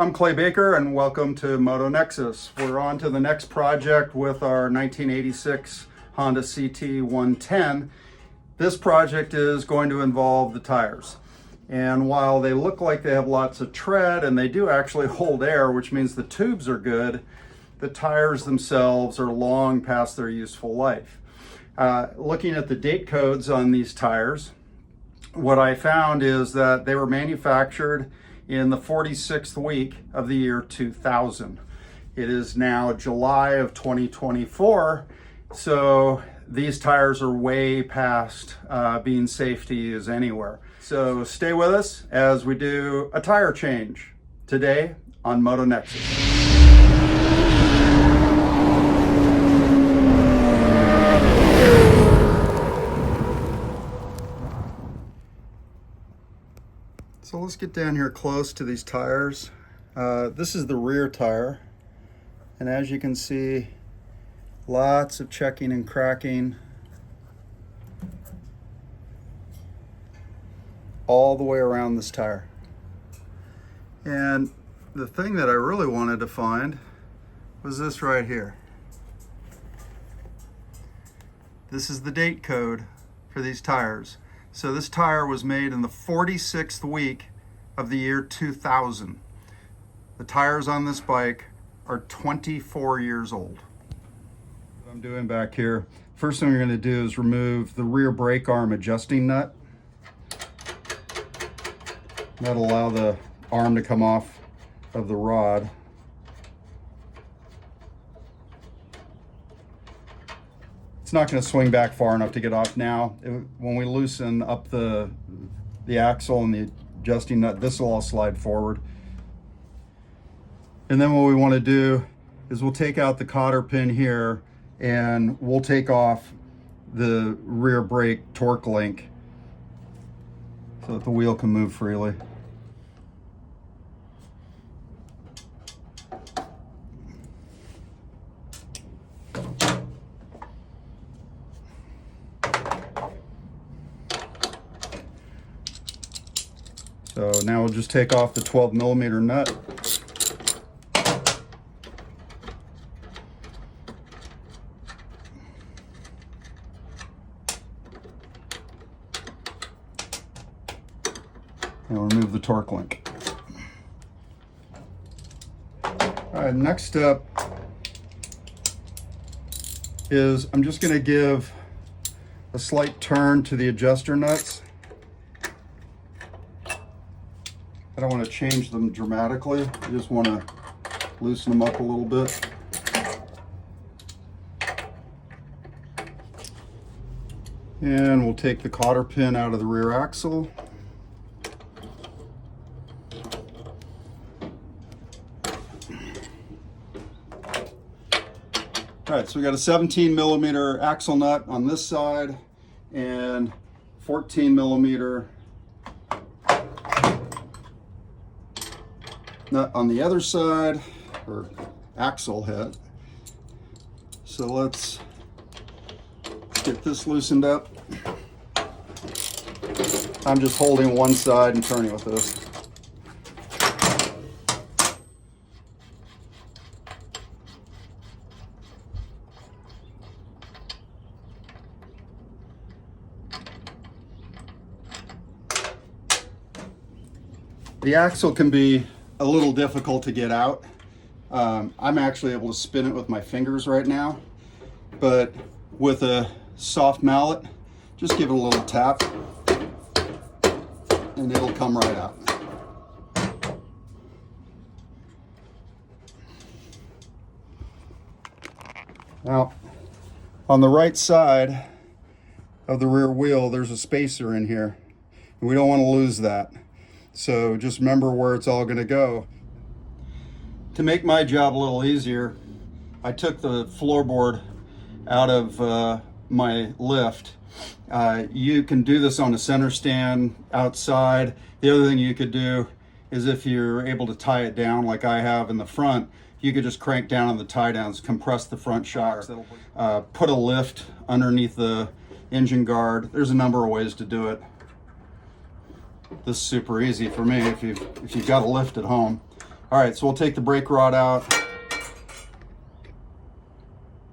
I'm Clay Baker and welcome to Motonexus. We're on to the next project with our 1986 Honda CT110. This project is going to involve the tires. And while they look like they have lots of tread and they do actually hold air, which means the tubes are good, the tires themselves are long past their useful life. Looking at the date codes on these tires, what I found is that they were manufactured in the 46th week of the year 2000. It is now July of 2024, so these tires are way past being safe to use anywhere. So stay with us as we do a tire change today on Motonexus. So let's get down here close to these tires. This is the rear tire, and as you can see, lots of checking and cracking all the way around this tire. And the thing that I really wanted to find was this right here. This is the date code for these tires. So this tire was made in the 46th week of the year 2000. The tires on this bike are 24 years old. What I'm doing back here, first thing we're going to do is remove the rear brake arm adjusting nut. That'll allow the arm to come off of the rod. It's not going to swing back far enough to get off now. When we loosen up the axle and the adjusting nut, this will all slide forward. And then what we want to do is we'll take out the cotter pin here and we'll take off the rear brake torque link so that the wheel can move freely. So now we'll just take off the 12mm nut. And remove the torque link. All right, next step is I'm just going to give a slight turn to the adjuster nuts. I don't want to change them dramatically. I just want to loosen them up a little bit. And we'll take the cotter pin out of the rear axle. All right, so we got a 17mm axle nut on this side and 14mm nut on the other side, or axle head. So let's get this loosened up. I'm just holding one side and turning with this. The axle can be a little difficult to get out. I'm actually able to spin it with my fingers right now, but with a soft mallet, just give it a little tap and it'll come right out. Now, on the right side of the rear wheel, there's a spacer in here, and we don't want to lose that. So just remember where it's all going to go. To make my job a little easier, I took the floorboard out of my lift. You can do this on a center stand outside. The other thing you could do is, if you're able to tie it down like I have in the front, you could just crank down on the tie downs, compress the front shocks. Put a lift underneath the engine guard. There's a number of ways to do it. This is super easy for me if you've got a lift at home. All right, so we'll take the brake rod out.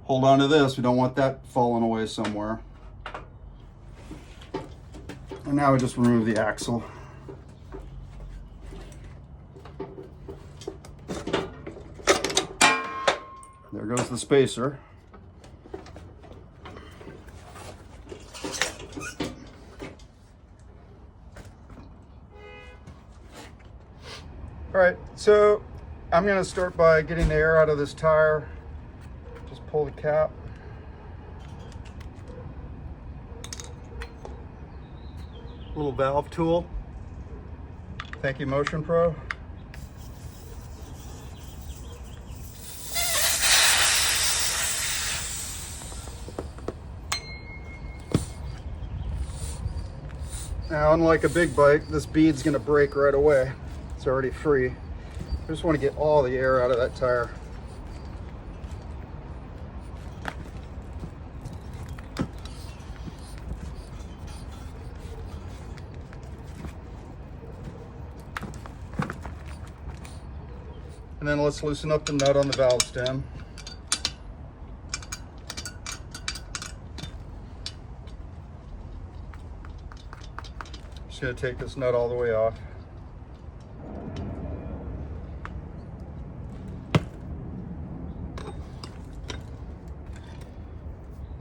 Hold on to this, we don't want that falling away somewhere. And now we just remove the axle. There goes the spacer. All right, so I'm going to start by getting the air out of this tire. Just pull the cap. Little valve tool. Thank you, Motion Pro. Now, unlike a big bike, this bead's going to break right away. It's already free. I just want to get all the air out of that tire. And then let's loosen up the nut on the valve stem. Just going to take this nut all the way off.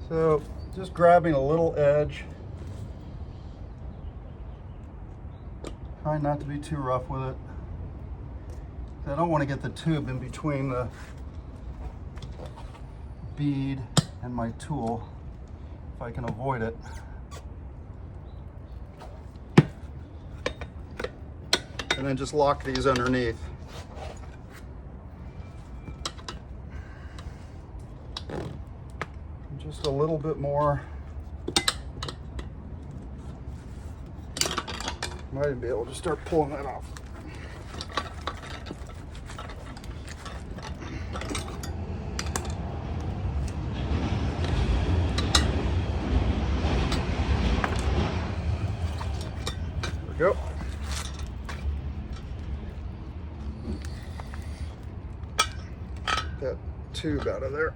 So just grabbing a little edge. Try not to be too rough with it. I don't want to get the tube in between the bead and my tool if I can avoid it. And then just lock these underneath. Just a little bit more. Might even be able to start pulling that off. There we go. That tube out of there.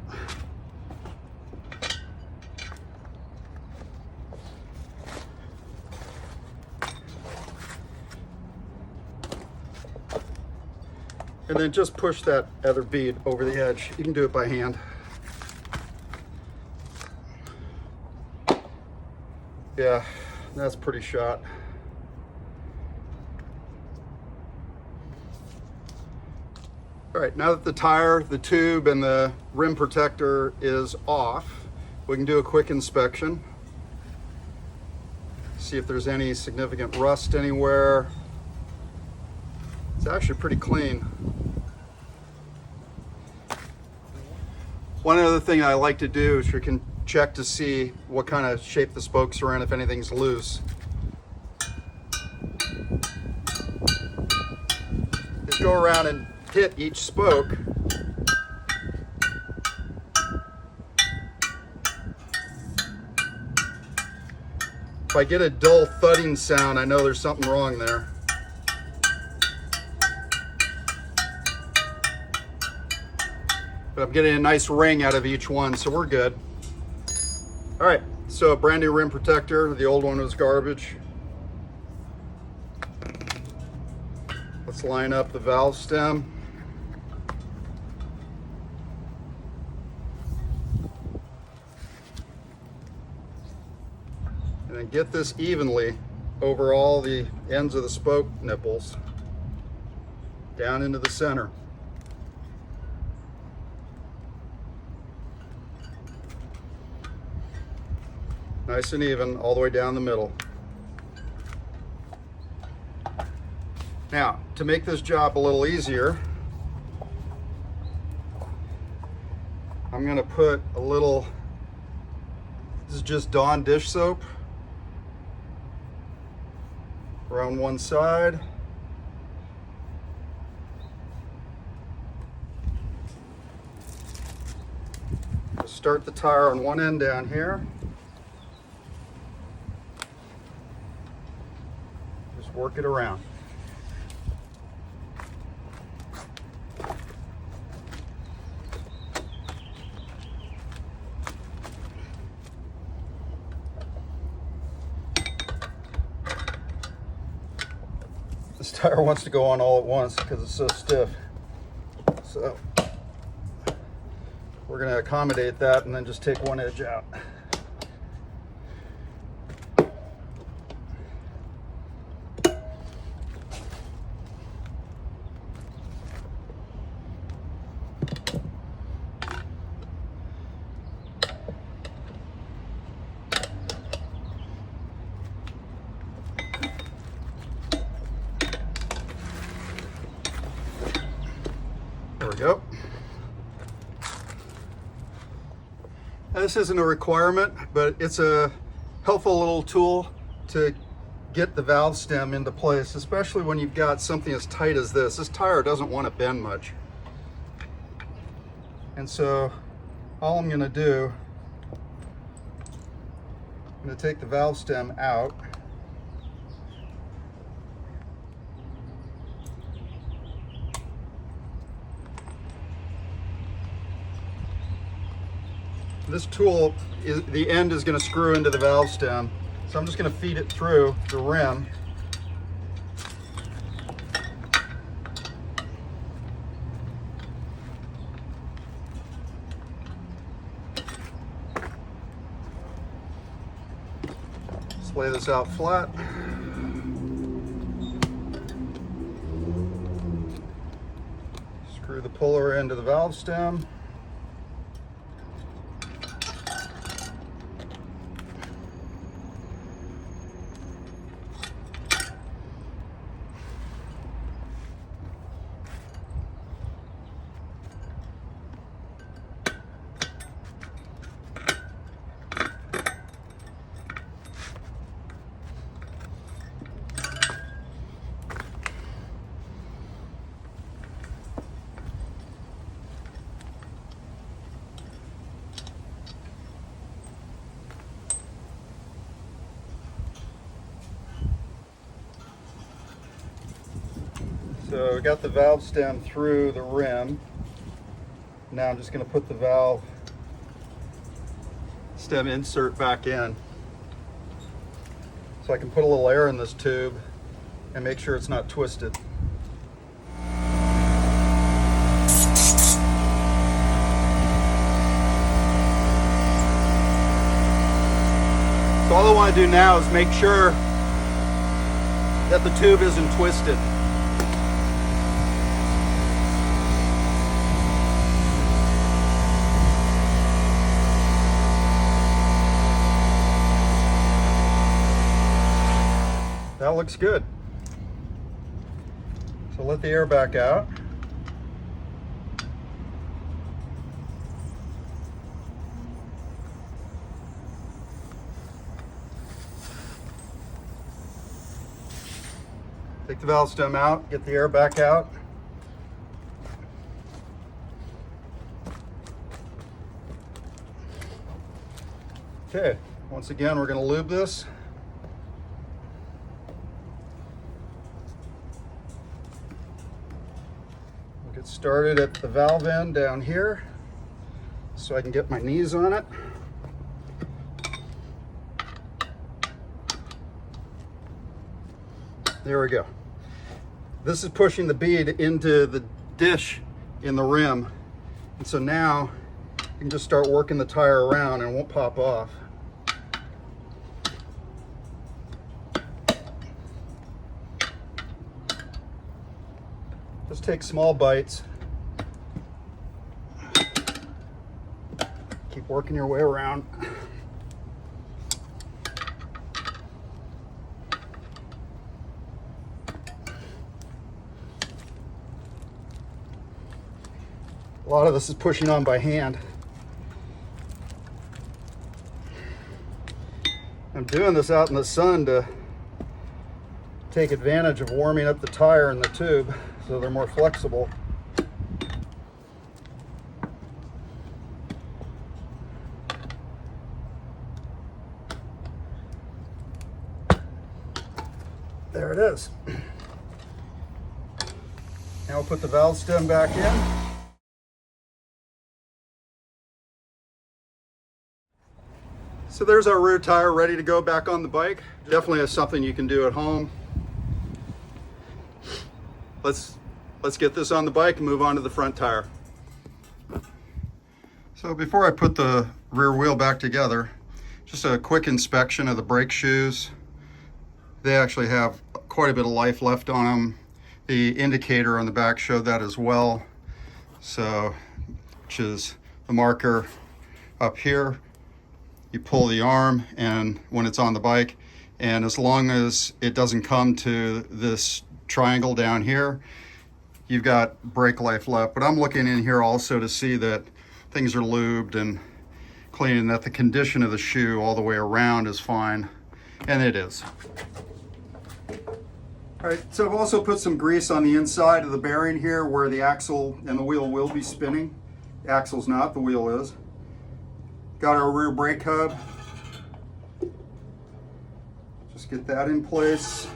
And then just push that other bead over the edge. You can do it by hand. Yeah, that's pretty shot. All right, now that the tire, the tube, and the rim protector is off, we can do a quick inspection. See if there's any significant rust anywhere. It's actually pretty clean. One other thing I like to do is you can check to see what kind of shape the spokes are in, if anything's loose. Just go around and hit each spoke. If I get a dull thudding sound, I know there's something wrong there. But I'm getting a nice ring out of each one, so we're good. All right, so brand new rim protector. The old one was garbage. Let's line up the valve stem. And then get this evenly over all the ends of the spoke nipples down into the center. Nice and even all the way down the middle. Now, to make this job a little easier, I'm going to put a little, this is just Dawn dish soap, around one side. Just start the tire on one end down here. Just work it around. This tire wants to go on all at once because it's so stiff. So we're going to accommodate that and then just take one edge out. There we go. Now, this isn't a requirement, but it's a helpful little tool to get the valve stem into place, especially when you've got something as tight as this. This tire doesn't want to bend much. And so all I'm going to do, I'm going to take the valve stem out. This tool, the end is going to screw into the valve stem, so I'm just going to feed it through the rim. Just lay this out flat. Screw the puller into the valve stem. So we got the valve stem through the rim. Now I'm just going to put the valve stem insert back in so I can put a little air in this tube and make sure it's not twisted. So all I want to do now is make sure that the tube isn't twisted. That looks good. So let the air back out. Take the valve stem out, get the air back out. Okay, once again, we're going to lube this. Get started at the valve end down here so I can get my knees on it. There we go. This is pushing the bead into the dish in the rim, and so now you can just start working the tire around and it won't pop off. Just take small bites. Keep working your way around. A lot of this is pushing on by hand. I'm doing this out in the sun to take advantage of warming up the tire and the tube so they're more flexible. There it is. Now we'll put the valve stem back in. So there's our rear tire ready to go back on the bike. Definitely is something you can do at home. let's get this on the bike and move on to the front tire. So before I put the rear wheel back together, just a quick inspection of the brake shoes. They actually have quite a bit of life left on them. The indicator on the back showed that as well. So, which is the marker up here. You pull the arm and when it's on the bike, and as long as it doesn't come to this triangle down here, you've got brake life left. But I'm looking in here also to see that things are lubed and clean, and that the condition of the shoe all the way around is fine, and it is. All right, so I've also put some grease on the inside of the bearing here where the axle and the wheel will be spinning. The axle's not, the wheel is. Got our rear brake hub. Just get that in place.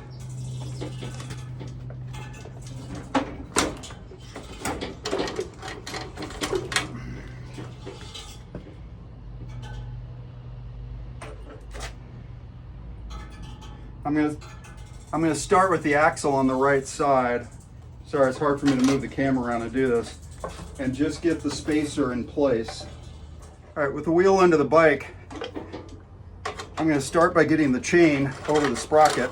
I'm going to start with the axle on the right side. Sorry, it's hard for me to move the camera around and do this. And just get the spacer in place. All right, with the wheel under the bike, I'm going to start by getting the chain over the sprocket.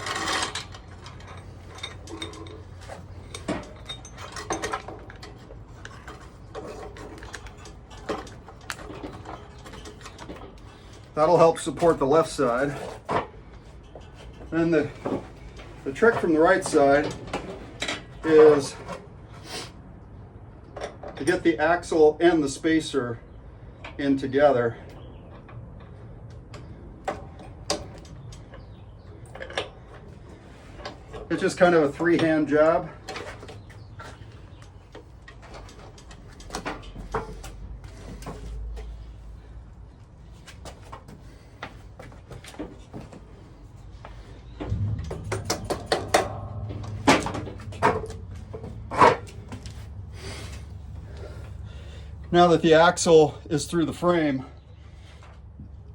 That'll help support the left side. Then the trick from the right side is to get the axle and the spacer in together. It's just kind of a three-hand job. Now that the axle is through the frame,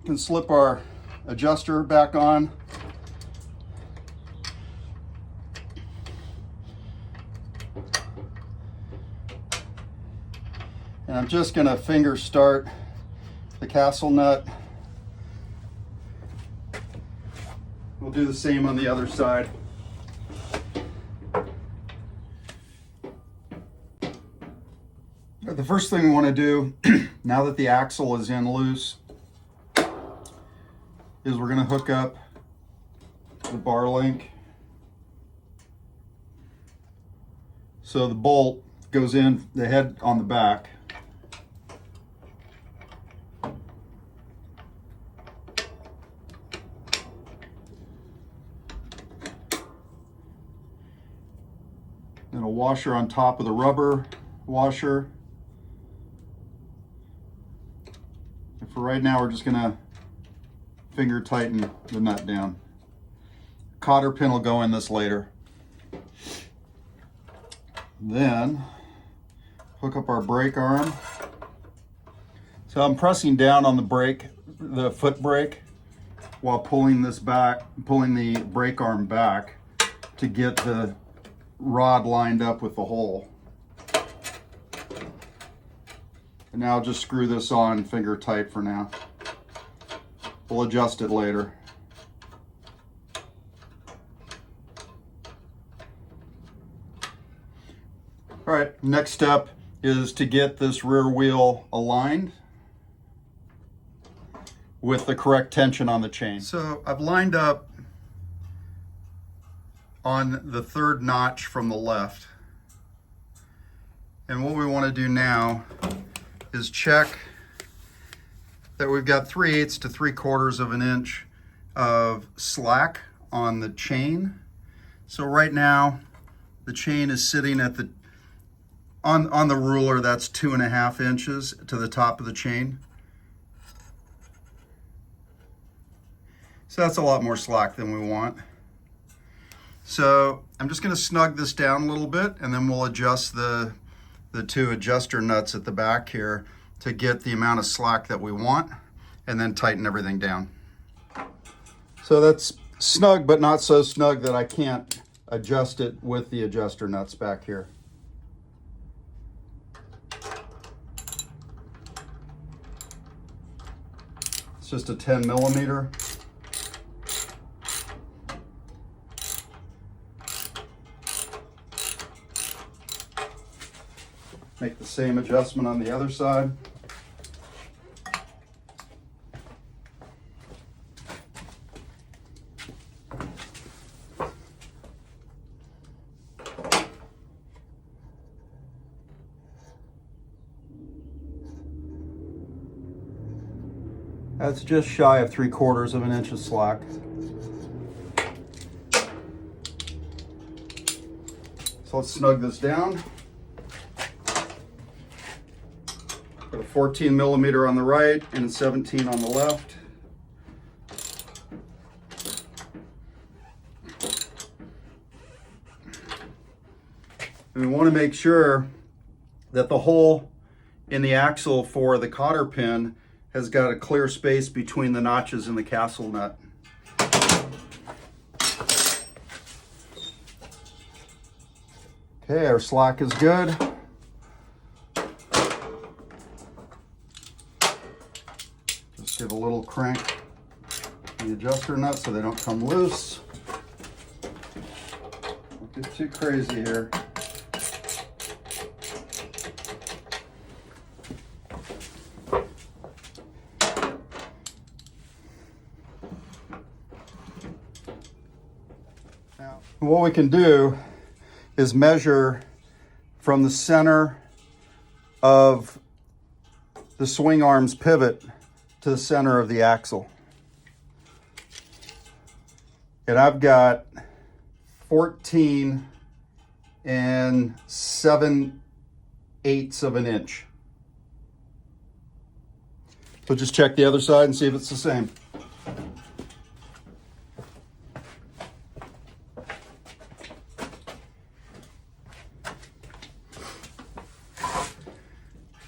we can slip our adjuster back on. And I'm just going to finger start the castle nut. We'll do the same on the other side. The first thing we want to do, now that the axle is in loose, is we're going to hook up the bar link. So the bolt goes in the head on the back. And a washer on top of the rubber washer. And for right now, we're just going to finger tighten the nut down. Cotter pin will go in this later. Then hook up our brake arm. So I'm pressing down on the brake, the foot brake, while pulling this back, pulling the brake arm back to get the rod lined up with the hole. And now I'll just screw this on finger tight for now. We'll adjust it later. All right, next step is to get this rear wheel aligned with the correct tension on the chain. So I've lined up on the third notch from the left. And what we want to do now is check that we've got 3/8 to 3/4 of an inch of slack on the chain. So right now the chain is sitting at the on the ruler, that's 2.5 inches to the top of the chain. So that's a lot more slack than we want. So I'm just going to snug this down a little bit, and then we'll adjust the two adjuster nuts at the back here to get the amount of slack that we want, and then tighten everything down. So that's snug, but not so snug that I can't adjust it with the adjuster nuts back here. It's just a 10 millimeter. Make the same adjustment on the other side. That's just shy of 3/4 of an inch of slack. So let's snug this down. Got a 14 millimeter on the right and a 17 on the left. And we want to make sure that the hole in the axle for the cotter pin has got a clear space between the notches in the castle nut. Okay, our slack is good. Just give a little crank to the adjuster nuts so they don't come loose. Don't get too crazy here. Now, what we can do is measure from the center of the swing arm's pivot to the center of the axle. And I've got 14 7/8 of an inch. So just check the other side and see if it's the same.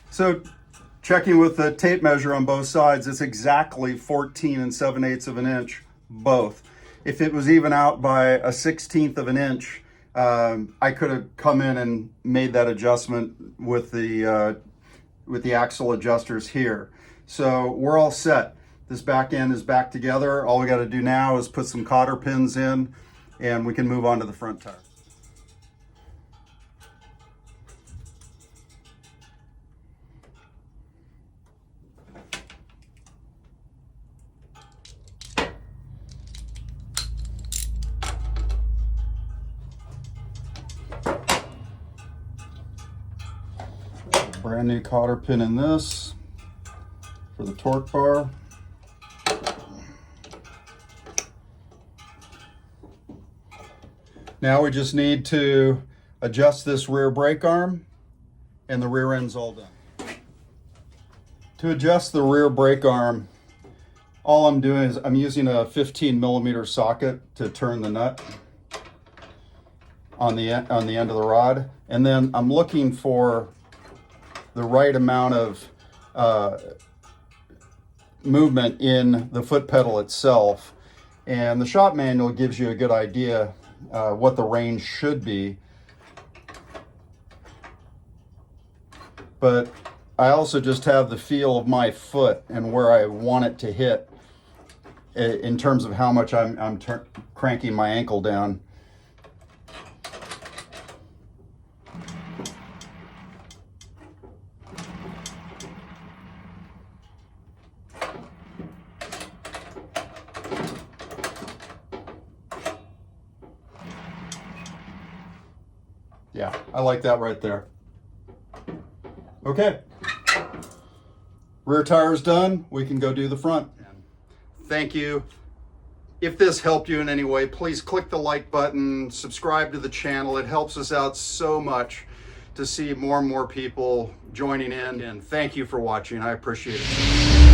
So checking with the tape measure on both sides, it's exactly 14 7/8 of an inch, both. If it was even out by a 1/16 of an inch, I could have come in and made that adjustment with the axle adjusters here. So we're all set. This back end is back together. All we got to do now is put some cotter pins in and we can move on to the front tire. Brand new cotter pin in this for the torque bar. Now we just need to adjust this rear brake arm and the rear end's all done. To adjust the rear brake arm, all I'm doing is I'm using a 15 millimeter socket to turn the nut on the end of the rod, and then I'm looking for the right amount of movement in the foot pedal itself. And the shop manual gives you a good idea what the range should be. But I also just have the feel of my foot and where I want it to hit in terms of how much I'm cranking my ankle down. Yeah, I like that right there. Okay. Rear tire's done. We can go do the front. Thank you. If this helped you in any way, please click the like button, subscribe to the channel. It helps us out so much to see more and more people joining in. And thank you for watching. I appreciate it.